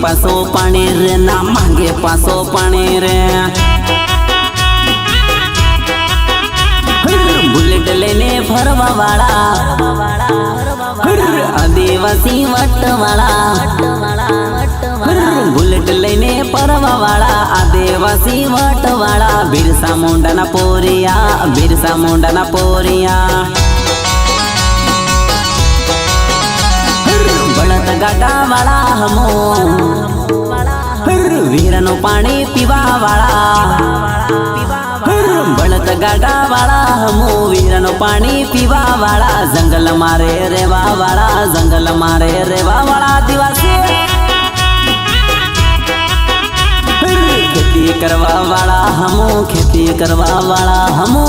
पासो पानी रे ना मांगे पासो पानी रे। बुलेट लेने फरवा वाला आदिवासी वट वाला, बुलेट लेने फरवा वाला आदिवासी वट वाला। बिरसा मुंडा ना पोरिया, बिरसा मुंडा ना पोरिया। बड़त गाटा वाला हमो वीरनो पानी पीवा वाला। बड़त गाटा वाला हमो वीरनो पानी पीवा वाला। जंगल मारे रेवा वाला, जंगल मारे रेवा वाला आदिवासी। खेती करवा वाला हमो, खेती करवा वाला हमो।